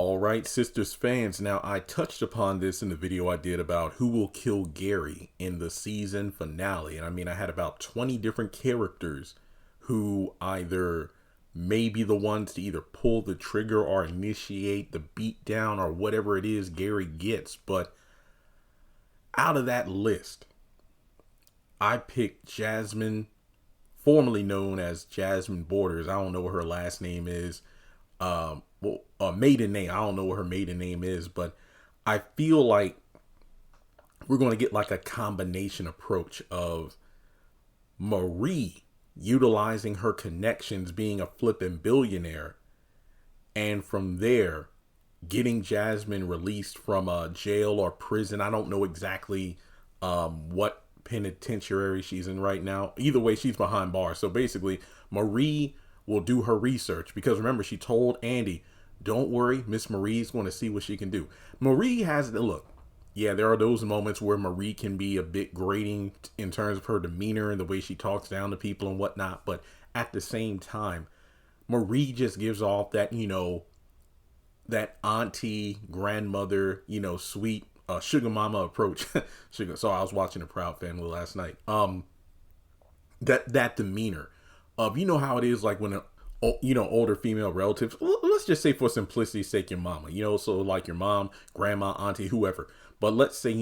All right, Sisters fans. Now, I touched upon this in the video I did about who will kill Gary in the season finale. And I mean, I had about 20 different characters who either may be the ones to either pull the trigger or initiate the beatdown or whatever it is Gary gets. But out of that list, I picked Jasmine, formerly known as Jasmine Borders. I don't know what her last name is. Maiden name. I don't know what her maiden name is, but I feel like we're going to get like a combination approach of Marie utilizing her connections, being a flipping billionaire, and from there getting Jasmine released from a jail or prison. I don't know exactly what penitentiary she's in right now. Either way, she's behind bars. So basically, Marie will do her research because remember, she told Andy, don't worry, Miss Marie's going to see what she can do. Marie has the look. Yeah, there are those moments where Marie can be a bit grating in terms of her demeanor and the way she talks down to people and whatnot. But at the same time, Marie just gives off that, that auntie, grandmother, sweet sugar mama approach. So I was watching The Proud Family last night. That demeanor of, how it is like when older female relatives, let's just say for simplicity's sake, your mama, so like your mom, grandma, auntie, whoever. But let's say,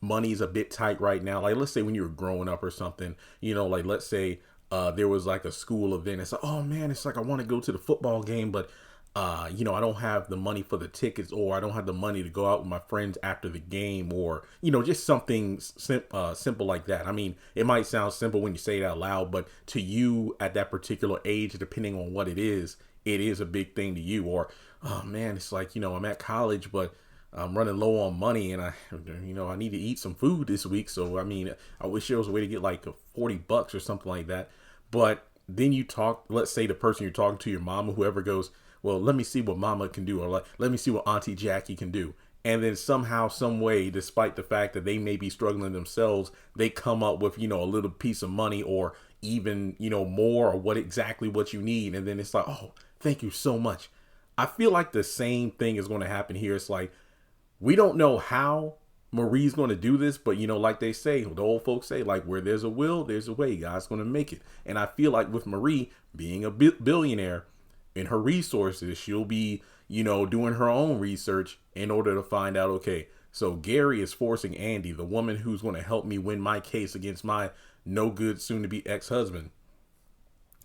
money's a bit tight right now. Like, let's say when you were growing up or something, like let's say there was like a school event. It's like, oh man, it's like I want to go to the football game, but I don't have the money for the tickets, or I don't have the money to go out with my friends after the game, or, just something simple like that. I mean, it might sound simple when you say it out loud, but to you at that particular age, depending on what it is a big thing to you. Or, oh man, it's like, I'm at college, but I'm running low on money and I need to eat some food this week. So, I mean, I wish there was a way to get like $40 or something like that. But then you talk, let's say the person you're talking to, your mom or whoever, goes, well, let me see what mama can do, or like, let me see what Auntie Jackie can do. And then somehow, some way, despite the fact that they may be struggling themselves, they come up with, a little piece of money or even, more, or what you need. And then it's like, oh, thank you so much. I feel like the same thing is going to happen here. It's like, we don't know how Marie's going to do this, but like they say, the old folks say, like, where there's a will, there's a way. God's going to make it. And I feel like with Marie being a billionaire, in her resources, she'll be, doing her own research in order to find out, okay, so Gary is forcing Andy, the woman who's going to help me win my case against my no good soon to be ex-husband.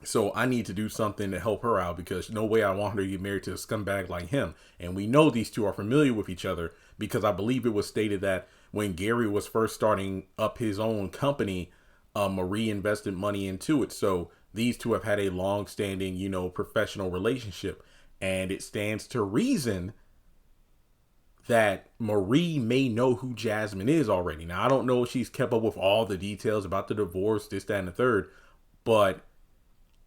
So I need to do something to help her out, because no way I want her to get married to a scumbag like him. And we know these two are familiar with each other, because I believe it was stated that when Gary was first starting up his own company, Marie invested money into it. So these two have had a long-standing, professional relationship. And it stands to reason that Marie may know who Jasmine is already. Now, I don't know if she's kept up with all the details about the divorce, this, that, and the third. But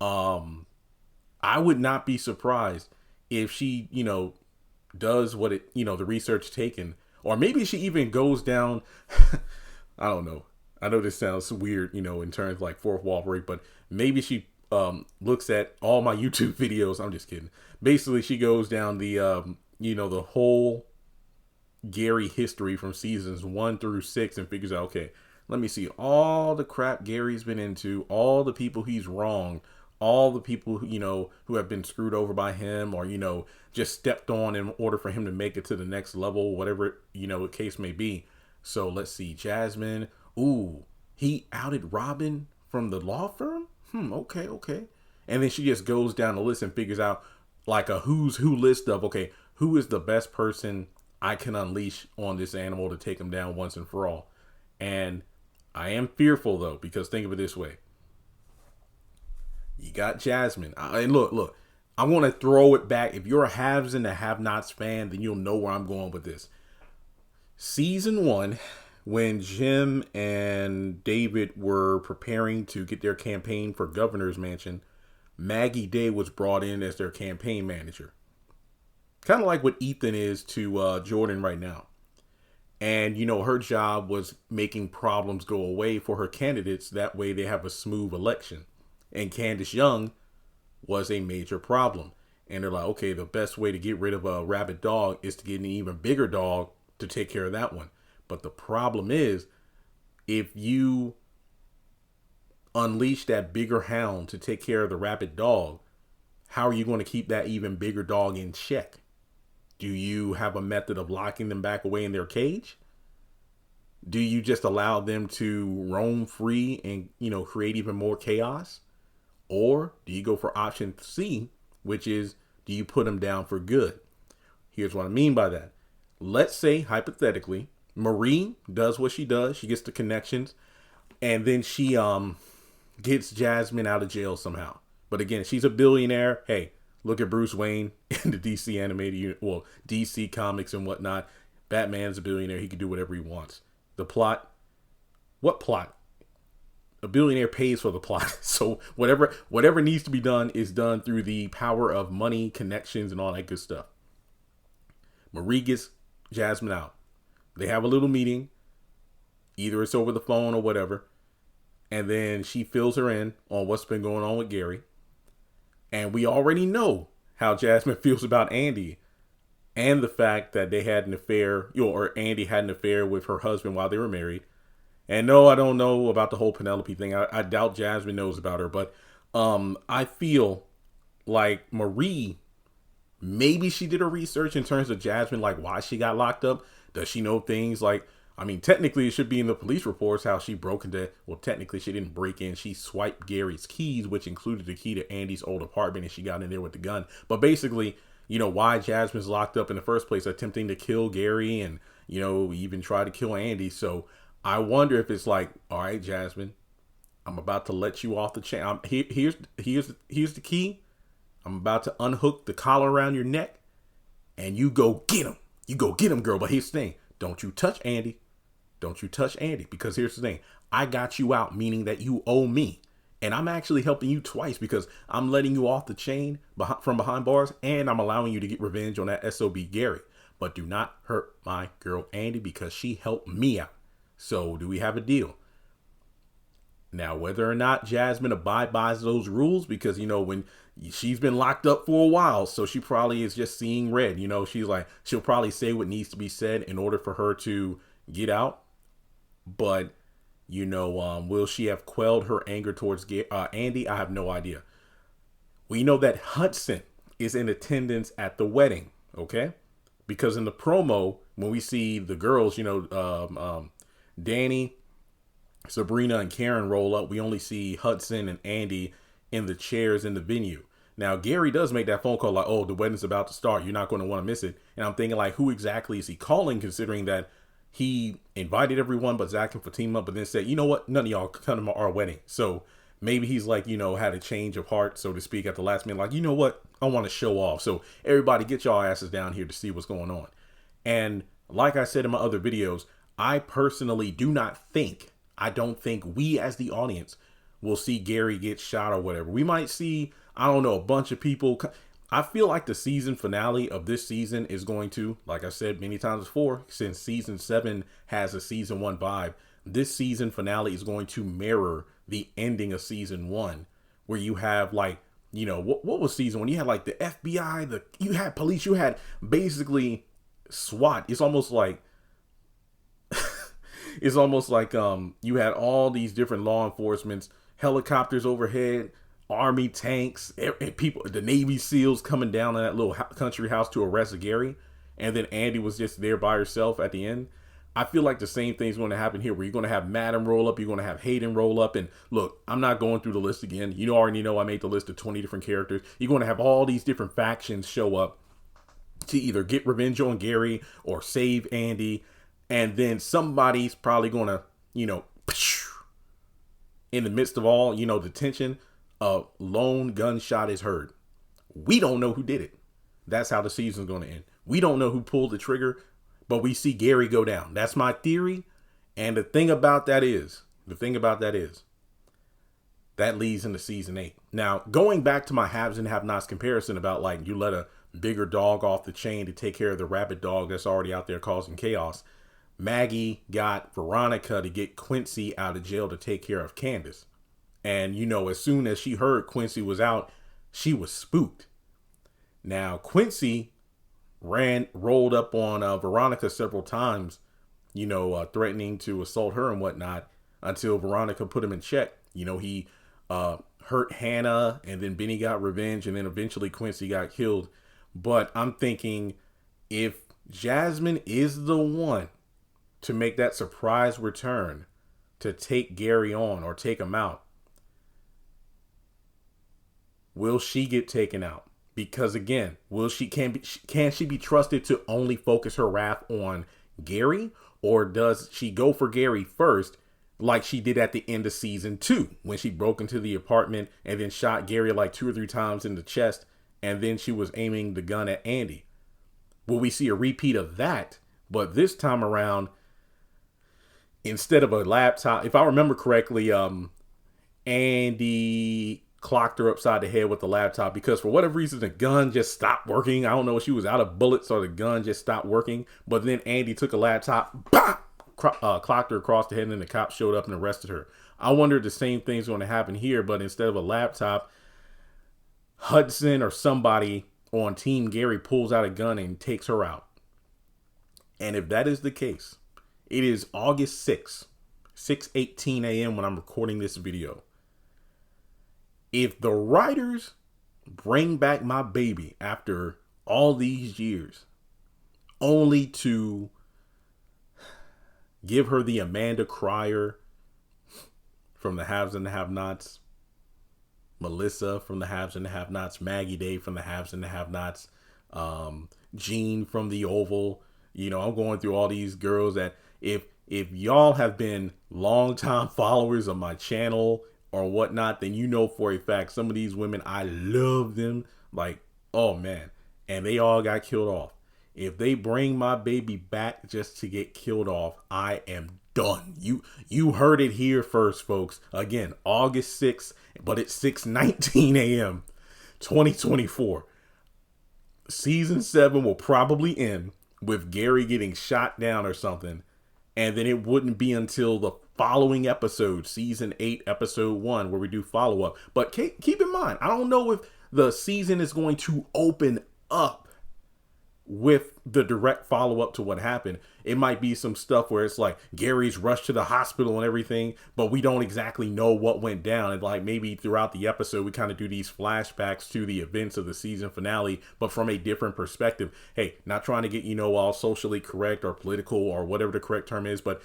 I would not be surprised if she, does what it, the research taken. Or maybe she even goes down, I don't know. I know this sounds weird, in terms of like fourth wall break, but maybe she looks at all my YouTube videos. I'm just kidding. Basically, she goes down the, the whole Gary history from seasons 1 through 6 and figures out, okay, let me see all the crap Gary's been into, all the people he's wronged, all the people, who have been screwed over by him, or, just stepped on in order for him to make it to the next level, whatever, the case may be. So let's see, Jasmine. Ooh, he outed Robin from the law firm? Okay. And then she just goes down the list and figures out like a who's who list of, okay, who is the best person I can unleash on this animal to take him down once and for all. And I am fearful though, because think of it this way. You got Jasmine. And look, I want to throw it back. If you're a haves and a have-nots fan, then you'll know where I'm going with this. Season 1, when Jim and David were preparing to get their campaign for governor's mansion, Maggie Day was brought in as their campaign manager. Kind of like what Ethan is to Jordan right now. And, her job was making problems go away for her candidates. That way they have a smooth election. And Candace Young was a major problem. And they're like, okay, the best way to get rid of a rabid dog is to get an even bigger dog to take care of that one. But the problem is, if you unleash that bigger hound to take care of the rabid dog, how are you going to keep that even bigger dog in check? Do you have a method of locking them back away in their cage? Do you just allow them to roam free and, create even more chaos? Or do you go for option C, which is, do you put them down for good? Here's what I mean by that. Let's say, hypothetically, Marie does what she does. She gets the connections, and then she gets Jasmine out of jail somehow. But again, she's a billionaire. Hey, look at Bruce Wayne in the DC animated, DC comics and whatnot. Batman's a billionaire. He can do whatever he wants. The plot, what plot? A billionaire pays for the plot. So whatever needs to be done is done through the power of money, connections, and all that good stuff. Marie gets Jasmine out. They have a little meeting. Either it's over the phone or whatever. And then she fills her in on what's been going on with Gary. And we already know how Jasmine feels about Andy. And the fact that they had an affair, or Andy had an affair with her husband while they were married. And no, I don't know about the whole Penelope thing. I doubt Jasmine knows about her. But I feel like Marie, maybe she did her research in terms of Jasmine, like why she got locked up. Does she know things like, technically it should be in the police reports how she broke into, well, technically she didn't break in. She swiped Gary's keys, which included the key to Andy's old apartment, and she got in there with the gun. But basically, why Jasmine's locked up in the first place, attempting to kill Gary and, even try to kill Andy. So I wonder if it's like, all right, Jasmine, I'm about to let you off the chain. Here's the key. I'm about to unhook the collar around your neck, and you go get him. You go get him, girl. But here's the thing. Don't you touch Andy. Don't you touch Andy. Because here's the thing. I got you out, meaning that you owe me. And I'm actually helping you twice because I'm letting you off the chain from behind bars, and I'm allowing you to get revenge on that SOB Gary. But do not hurt my girl Andy because she helped me out. So do we have a deal? Now, whether or not Jasmine abides by those rules, because, when she's been locked up for a while, so she probably is just seeing red. She'll probably say what needs to be said in order for her to get out. But, will she have quelled her anger towards Andy? I have no idea. We know that Hudson is in attendance at the wedding, okay? Because in the promo, when we see the girls, Danny, Sabrina, and Karen roll up, we only see Hudson and Andy in the chairs in the venue. Now, Gary does make that phone call like, oh, the wedding's about to start. You're not going to want to miss it. And I'm thinking like, who exactly is he calling, considering that he invited everyone but Zach and Fatima, but then said, you know what? None of y'all come to our wedding. So maybe he's like, had a change of heart, so to speak, at the last minute. Like, you know what? I want to show off. So everybody get y'all asses down here to see what's going on. And like I said in my other videos, I personally I don't think we as the audience will see Gary get shot or whatever. We might see, I don't know, a bunch of people. I feel like the season finale of this season is going to, like I said many times before, since season 7 has a season 1 vibe, this season finale is going to mirror the ending of season 1, where you have like, what was season 1? You had like the FBI, you had police, you had basically SWAT. It's almost like you had all these different law enforcements, helicopters overhead, army tanks, people, the Navy SEALs coming down on that little country house to arrest Gary. And then Andy was just there by herself at the end. I feel like the same thing's going to happen here, where you're going to have Madam roll up, you're going to have Hayden roll up. And look, I'm not going through the list again. You already know I made the list of 20 different characters. You're going to have all these different factions show up to either get revenge on Gary or save Andy. And then somebody's probably going to, in the midst of all, the tension, a lone gunshot is heard. We don't know who did it. That's how the season's going to end. We don't know who pulled the trigger, but we see Gary go down. That's my theory. And the thing about that is, that leads into season 8. Now, going back to my haves and have-nots comparison about like, you let a bigger dog off the chain to take care of the rabid dog that's already out there causing chaos. Maggie got Veronica to get Quincy out of jail to take care of Candace. And, as soon as she heard Quincy was out, she was spooked. Now, Quincy rolled up on Veronica several times, threatening to assault her and whatnot until Veronica put him in check. He hurt Hannah, and then Benny got revenge, and then eventually Quincy got killed. But I'm thinking, if Jasmine is the one to make that surprise return to take Gary on or take him out, will she get taken out? Because again, can she be trusted to only focus her wrath on Gary, or does she go for Gary first, like she did at the end of season 2 when she broke into the apartment and then shot Gary like 2 or 3 times in the chest, and then she was aiming the gun at Andy? Will we see a repeat of that? But this time around, instead of a laptop, if I remember correctly, Andy clocked her upside the head with the laptop because for whatever reason the gun just stopped working. I don't know if she was out of bullets or the gun just stopped working. But then Andy took a laptop, clocked her across the head, and then the cops showed up and arrested her. I wonder if the same thing's going to happen here, but instead of a laptop, Hudson or somebody on Team Gary pulls out a gun and takes her out. And if that is the case, it is August 6th, 6:18 a.m. when I'm recording this video. If the writers bring back my baby after all these years, only to give her the Amanda Cryer from the Haves and the Have-Nots, Melissa from the Haves and the Have-Nots, Maggie Day from the Haves and the Have-Nots, Jean from the Oval. I'm going through all these girls that if y'all have been longtime followers of my channel or whatnot, then for a fact some of these women, I love them like, oh man, and they all got killed off. If they bring my baby back just to get killed off, I am done. You heard it here first, folks. Again, August 6th, but it's 6:19 a.m. 2024. Season 7 will probably end with Gary getting shot down or something, and then it wouldn't be until the following episode, season 8, episode 1, where we do follow-up. But keep in mind, I don't know if the season is going to open up with the direct follow-up to what happened. It might be some stuff where it's like Gary's rushed to the hospital and everything, but we don't exactly know what went down. And like maybe throughout the episode, we kind of do these flashbacks to the events of the season finale, but from a different perspective. Hey, not trying to get, all socially correct or political or whatever the correct term is, but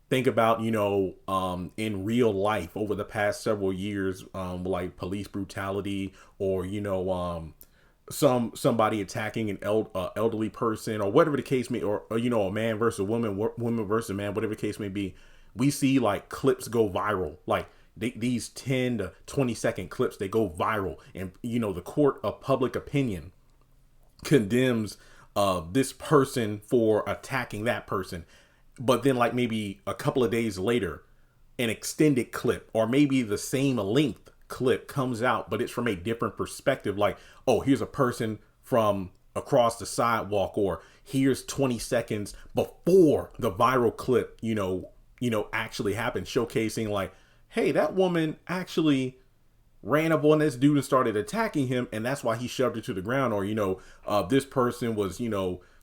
think about, in real life over the past several years, like police brutality or, somebody attacking an elderly person or whatever the case may, or a man versus a woman, woman versus a man, whatever the case may be. We see like clips go viral, like these 10 to 20 second clips, they go viral, and the court of public opinion condemns this person for attacking that person. But then like maybe a couple of days later, an extended clip or maybe the same length clip comes out, but it's from a different perspective. Like, oh, here's a person from across the sidewalk, or here's 20 seconds before the viral clip, actually happened, showcasing like, hey, that woman actually ran up on this dude and started attacking him, and that's why he shoved her to the ground. Or, this person was,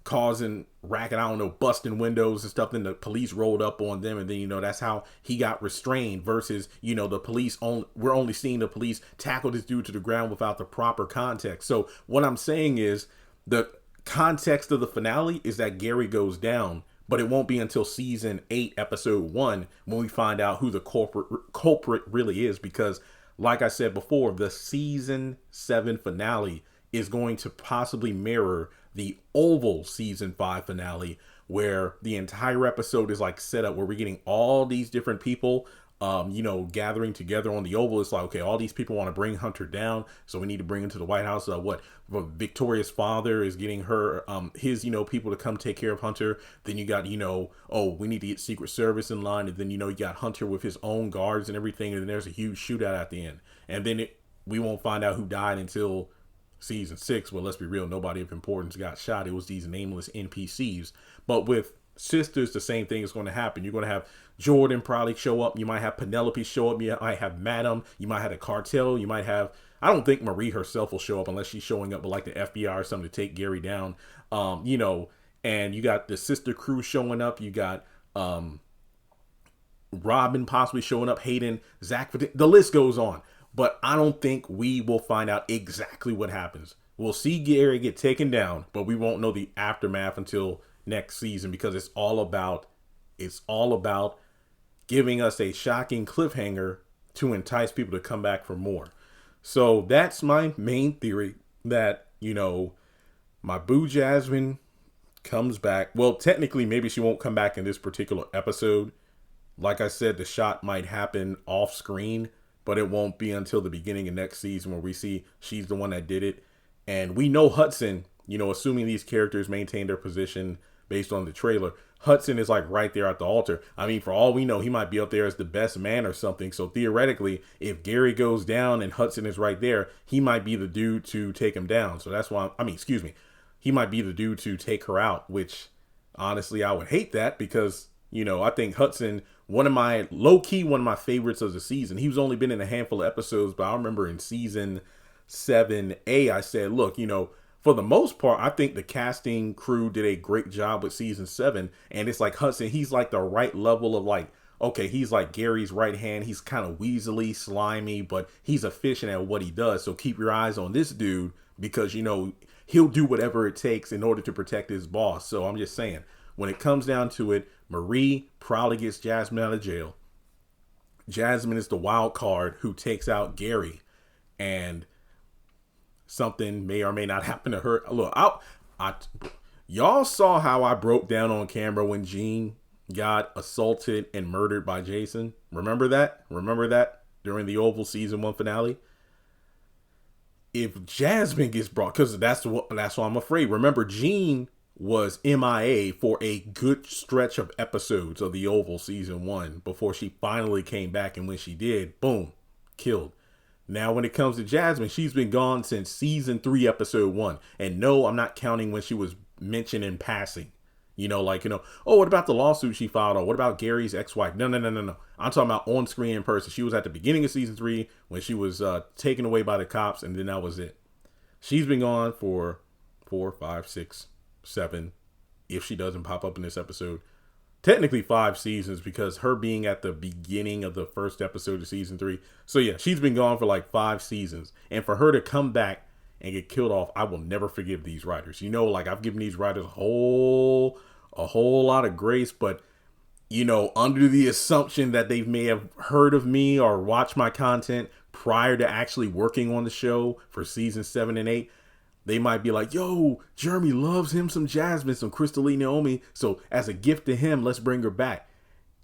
causing racket, I don't know, busting windows and stuff, then the police rolled up on them, and then that's how he got restrained, versus the police we're only seeing the police tackle this dude to the ground without the proper context. So what I'm saying is the context of the finale is that Gary goes down, but it won't be until season 8 episode 1 when we find out who the culprit really is, because like I said before, the season 7 finale is going to possibly mirror the Oval season 5 finale, where the entire episode is like set up where we're getting all these different people, gathering together on the Oval. It's like, okay, all these people want to bring Hunter down, so we need to bring him to the White House. Victoria's father is getting her, his, people to come take care of Hunter. Then you got, oh, we need to get Secret Service in line. And then, you got Hunter with his own guards and everything. And then there's a huge shootout at the end. And then we won't find out who died until season 6. Well, let's be real, nobody of importance got shot. It was these nameless NPCs. But with Sisters, the same thing is going to happen. You're going to have Jordan probably show up. You might have Penelope show up. You might have Madam. You might have the cartel. You might have I don't think Marie herself will show up unless she's showing up with like the FBI or something to take Gary down. You know, and you got the sister crew showing up. You got Robin possibly showing up, Hayden, Zach, the list goes on. But I don't think we will find out exactly what happens. We'll see Gary get taken down, but we won't know the aftermath until next season, because it's all about giving us a shocking cliffhanger to entice people to come back for more. So that's my main theory, that, you know, my boo Jasmine comes back. Well, technically, maybe she won't come back in this particular episode. Like I said, the shot might happen off screen, but it won't be until the beginning of next season where we see she's the one that did it. And we know Hudson, you know, assuming these characters maintain their position based on the trailer, Hudson is like right there at the altar. I mean, for all we know, he might be up there as the best man or something. So theoretically, if Gary goes down and Hudson is right there, he might be the dude to take him down. So that's why, he might be the dude to take her out, which honestly, I would hate that, because, you know, I think Hudson, one of my favorites of the season. He's only been in a handful of episodes, but I remember in season 7A, I said, look, you know, for the most part, I think the casting crew did a great job with season 7. And it's like Hudson, he's like the right level of like, okay, he's like Gary's right hand. He's kind of weaselly, slimy, but he's efficient at what he does. So keep your eyes on this dude, because, you know, he'll do whatever it takes in order to protect his boss. So I'm just saying, when it comes down to it, Marie probably gets Jasmine out of jail. Jasmine is the wild card who takes out Gary, and something may or may not happen to her. Look, y'all saw how I broke down on camera when Jean got assaulted and murdered by Jason. Remember that? During the Oval season 1 finale? If Jasmine gets brought, because that's what I'm afraid. Remember, Jean was MIA for a good stretch of episodes of the Oval season 1 before she finally came back, and when she did, boom, killed. Now, when it comes to Jasmine, she's been gone since season 3, episode 1. And no, I'm not counting when she was mentioned in passing. You know, like, you know, oh, what about the lawsuit she filed? Or what about Gary's ex-wife? No. I'm talking about on screen in person. She was at the beginning of season 3 when she was taken away by the cops, and then that was it. She's been gone for 4, 5, 6, 7, if she doesn't pop up in this episode. Technically 5 seasons, because her being at the beginning of the first episode of season 3. So yeah, she's been gone for like 5 seasons. And for her to come back and get killed off, I will never forgive these writers. You know, like, I've given these writers a whole lot of grace, but, you know, under the assumption that they may have heard of me or watched my content prior to actually working on the show for season 7 and 8, they might be like, yo, Jeremy loves him some Jasmine, some Crystal Lee Naomi. So as a gift to him, let's bring her back.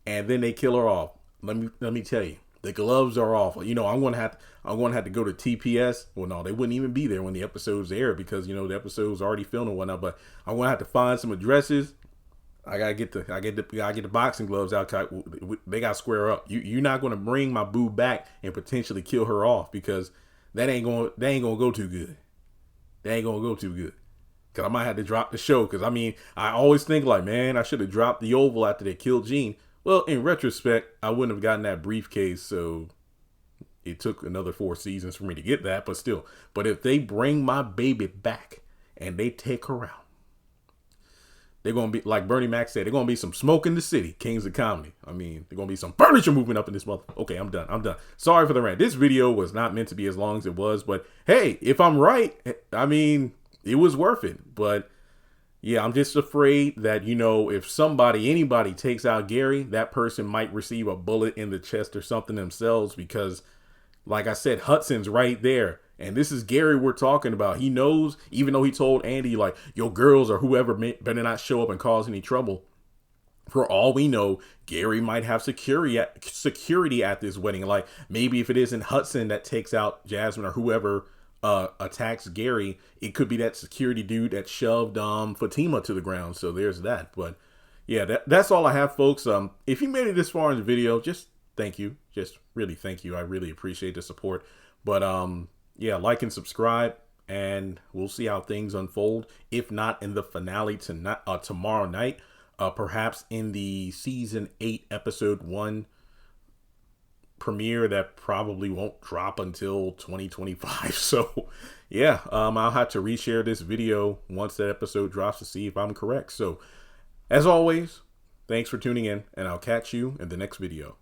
And then they kill her off. Let me tell you, the gloves are off. You know, I'm gonna have to go to TPS. Well, no, they wouldn't even be there when the episodes air, because, you know, the episode's already filmed and whatnot. But I'm gonna have to find some addresses. I gotta get the boxing gloves out. They gotta square up. You're not gonna bring my boo back and potentially kill her off, because that ain't gonna go too good. Because I might have to drop the show. Because, I mean, I always think like, man, I should have dropped the Oval after they killed Jean. Well, in retrospect, I wouldn't have gotten that briefcase. So it took another 4 seasons for me to get that. But still. But if they bring my baby back and they take her out, they're going to be, like Bernie Mac said, they're going to be some smoke in the city. Kings of comedy. I mean, they're going to be some furniture moving up in this month. Okay, I'm done. Sorry for the rant. This video was not meant to be as long as it was. But hey, if I'm right, I mean, it was worth it. But yeah, I'm just afraid that, you know, if anybody takes out Gary, that person might receive a bullet in the chest or something themselves, because, like I said, Hudson's right there. And this is Gary we're talking about. He knows, even though he told Andy, like, your girls or whoever better not show up and cause any trouble. For all we know, Gary might have security at this wedding. Like, maybe if it isn't Hudson that takes out Jasmine or whoever attacks Gary, it could be that security dude that shoved Fatima to the ground. So there's that. But yeah, that's all I have, folks. If you made it this far in the video, just thank you. Just really thank you. I really appreciate the support. But yeah, like and subscribe, and we'll see how things unfold. If not in the finale tomorrow night, perhaps in the season 8 episode 1 premiere that probably won't drop until 2025. So yeah, I'll have to reshare this video once that episode drops to see if I'm correct. So as always, thanks for tuning in, and I'll catch you in the next video.